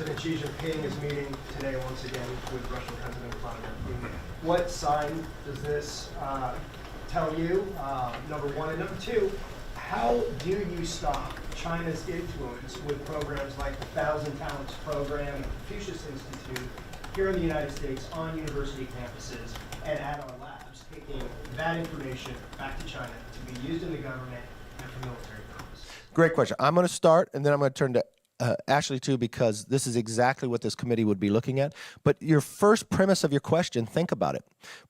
President Xi Jinping is meeting today once again with Russian President Vladimir Putin. What sign does this tell you, number one? And number two, how do you stop China's influence with programs like the Thousand Talents Program and the Confucius Institute here in the United States on university campuses and at our labs, taking that information back to China to be used in the government and for military purposes? Great question. I'm going to start, and then I'm going to turn to Ashley too, because this is exactly what this committee would be looking at. But your first premise of your question, think about it.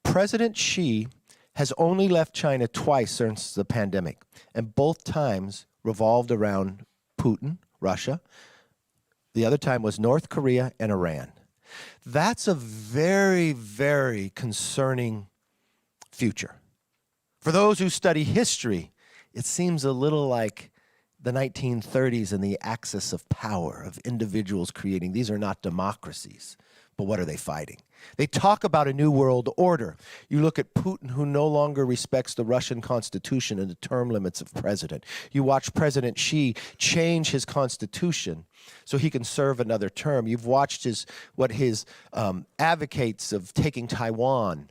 President Xi has only left China twice since the pandemic, and both times revolved around Putin, Russia. The other time was North Korea and Iran. That's a very, very concerning future. For those who study history, it seems a little like the 1930s and the axis of power of individuals creating. These are not democracies, but what are they fighting? They talk about a new world order. You look at Putin, who no longer respects the Russian constitution and the term limits of president. You watch President Xi change his constitution so he can serve another term. You've watched his advocates of taking Taiwan.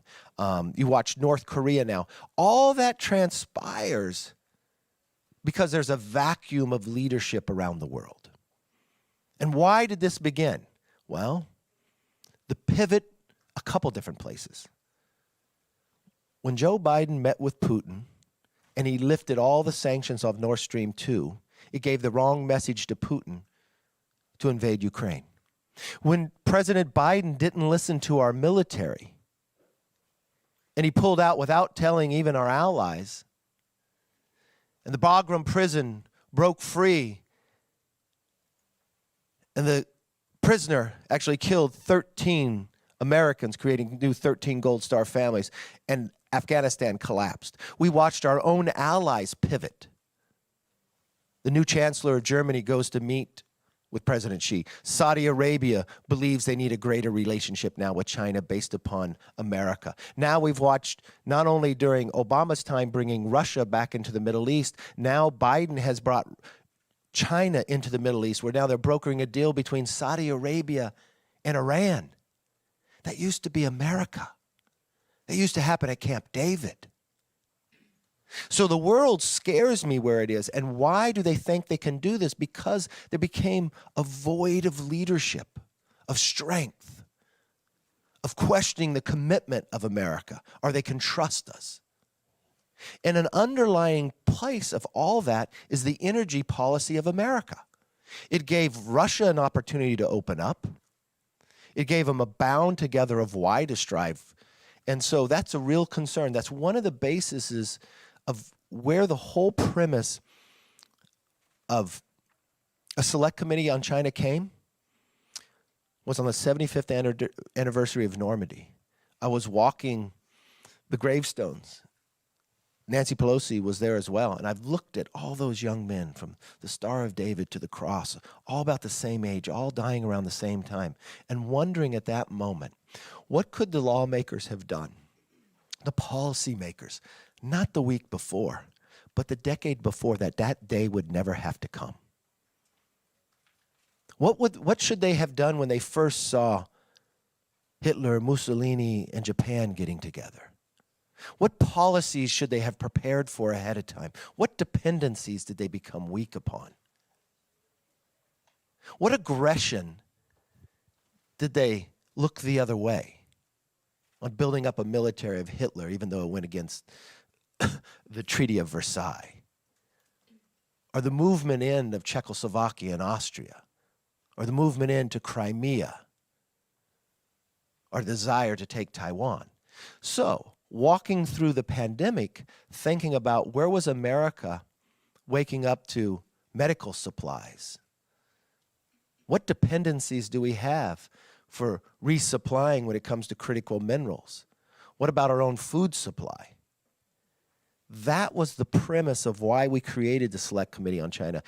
You watch North Korea now. All that transpires because there's a vacuum of leadership around the world. And why did this begin? Well, the pivot, a couple different places. When Joe Biden met with Putin and he lifted all the sanctions off Nord Stream 2, it gave the wrong message to Putin to invade Ukraine. When President Biden didn't listen to our military and he pulled out without telling even our allies, and the Bagram prison broke free, and the prisoner actually killed 13 Americans, creating new 13 Gold Star families, and Afghanistan collapsed. We watched our own allies pivot. The new chancellor of Germany goes to meet with President Xi. Saudi Arabia believes they need a greater relationship now with China based upon America. Now we've watched, not only during Obama's time, bringing Russia back into the Middle East, now Biden has brought China into the Middle East, where now they're brokering a deal between Saudi Arabia and Iran. That used to be America. That used to happen at Camp David. So the world scares me where it is. And why do they think they can do this? Because there became a void of leadership, of strength, of questioning the commitment of America, or they can trust us. And an underlying place of all that is the energy policy of America. It gave Russia an opportunity to open up. It gave them a bound together of why to strive. And so that's a real concern. That's one of the bases of where the whole premise of a select committee on China came was on the 75th anniversary of Normandy. I was walking the gravestones. Nancy Pelosi was there as well, and I've looked at all those young men from the Star of David to the cross, all about the same age, all dying around the same time, and wondering at that moment, what could the lawmakers have done? The policymakers, not the week before, but the decade before that day would never have to come. What should they have done when they first saw Hitler, Mussolini, and Japan getting together? What policies should they have prepared for ahead of time? What dependencies did they become weak upon? What aggression did they look the other way on building up a military of Hitler, even though it went against the Treaty of Versailles? Or the movement in of Czechoslovakia and Austria? Or the movement into Crimea? Or the desire to take Taiwan? So, walking through the pandemic, thinking about where was America waking up to medical supplies? What dependencies do we have for resupplying when it comes to critical minerals? What about our own food supply? That was the premise of why we created the Select Committee on China.